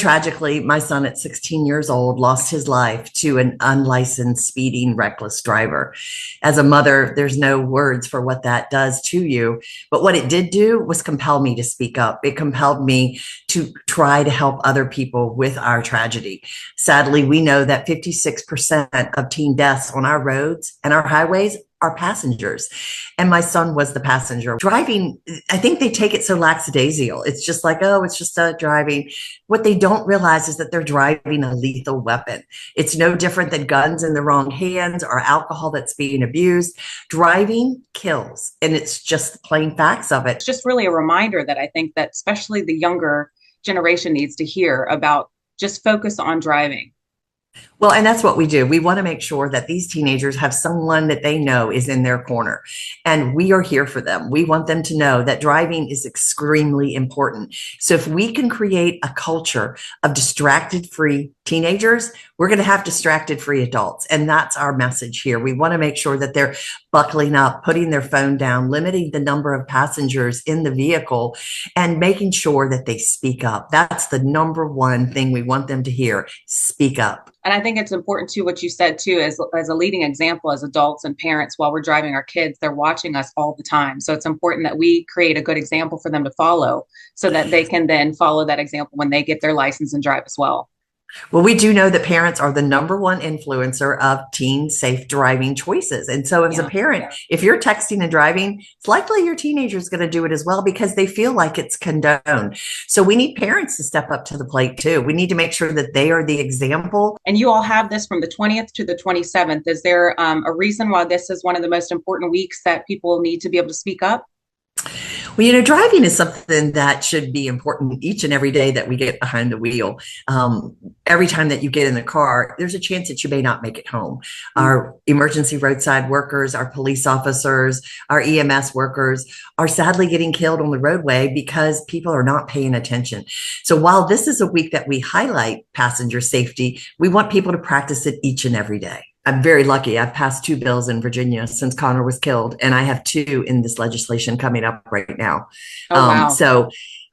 tragically, my son at 16 years old lost his life to an unlicensed, speeding, reckless driver. As a mother, there's no words for what that does to you. But what it did do was compel me to speak up. It compelled me to try to help other people with our tragedy. Sadly, we know that 56% of teen deaths on our roads and our highways are passengers. And my son was the passenger. Driving, I think they take it so lackadaisical. It's just like, oh, it's just driving. What they don't realize is that they're driving a lethal weapon. It's no different than guns in the wrong hands or alcohol that's being abused. Driving kills, and it's just the plain facts of it. It's just really a reminder that I think that especially the younger generation needs to hear about. Just focus on driving. Well, and that's what we do. We want to make sure that these teenagers have someone that they know is in their corner, and we are here for them. We want them to know that driving is extremely important. So if we can create a culture of distracted free teenagers, we're going to have distracted free adults. And that's our message here. We want to make sure that they're buckling up, putting their phone down, limiting the number of passengers in the vehicle, and making sure that they speak up. That's the number one thing we want them to hear. Speak up. And I think it's important too, what you said too, as a leading example, as adults and parents, while we're driving our kids, they're watching us all the time. So it's important that we create a good example for them to follow so that they can then follow that example when they get their license and drive as well. Well, we do know that parents are the number one influencer of teen safe driving choices. And so as a parent, if you're texting and driving, it's likely your teenager is going to do it as well because they feel like it's condoned. So we need parents to step up to the plate too. We need to make sure that they are the example. And you all have this from the 20th to the 27th. Is there a reason why this is one of the most important weeks that people need to be able to speak up? Well, driving is something that should be important each and every day that we get behind the wheel. Every time that you get in the car, there's a chance that you may not make it home. Our emergency roadside workers, our police officers, our EMS workers are sadly getting killed on the roadway because people are not paying attention. So while this is a week that we highlight passenger safety, we want people to practice it each and every day. I'm very lucky. I've passed 2 bills in Virginia since Connor was killed, and I have 2 in this legislation coming up right now. Oh, wow. So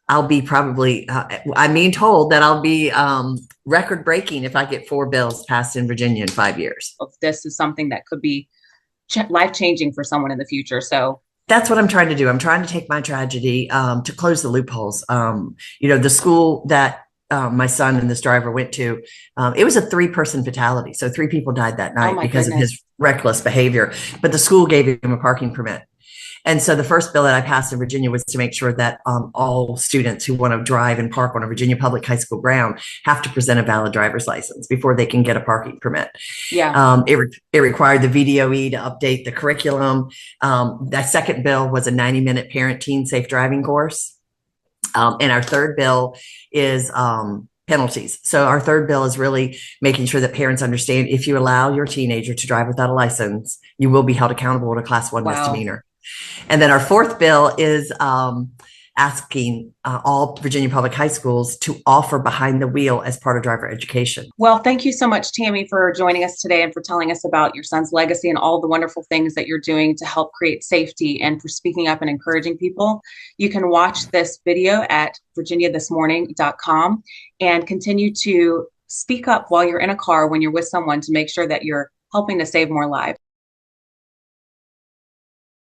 I'll be probably, I'm being told that I'll be record breaking if I get 4 bills passed in Virginia in 5 years. This is something that could be life changing for someone in the future. So that's what I'm trying to do. I'm trying to take my tragedy to close the loopholes. The school that my son and this driver went to, it was a 3-person fatality. So 3 people died that night because of his reckless behavior, but the school gave him a parking permit. And so the first bill that I passed in Virginia was to make sure that all students who want to drive and park on a Virginia public high school ground have to present a valid driver's license before they can get a parking permit. Yeah. It required the VDOE to update the curriculum. That second bill was a 90-minute parent-teen safe driving course. And our third bill is penalties. So our third bill is really making sure that parents understand if you allow your teenager to drive without a license, you will be held accountable to Class 1 misdemeanor. And then our fourth bill is asking all Virginia public high schools to offer behind the wheel as part of driver education. Well, thank you so much, Tammy, for joining us today and for telling us about your son's legacy and all the wonderful things that you're doing to help create safety and for speaking up and encouraging people. You can watch this video at virginiathismorning.com and continue to speak up while you're in a car when you're with someone to make sure that you're helping to save more lives.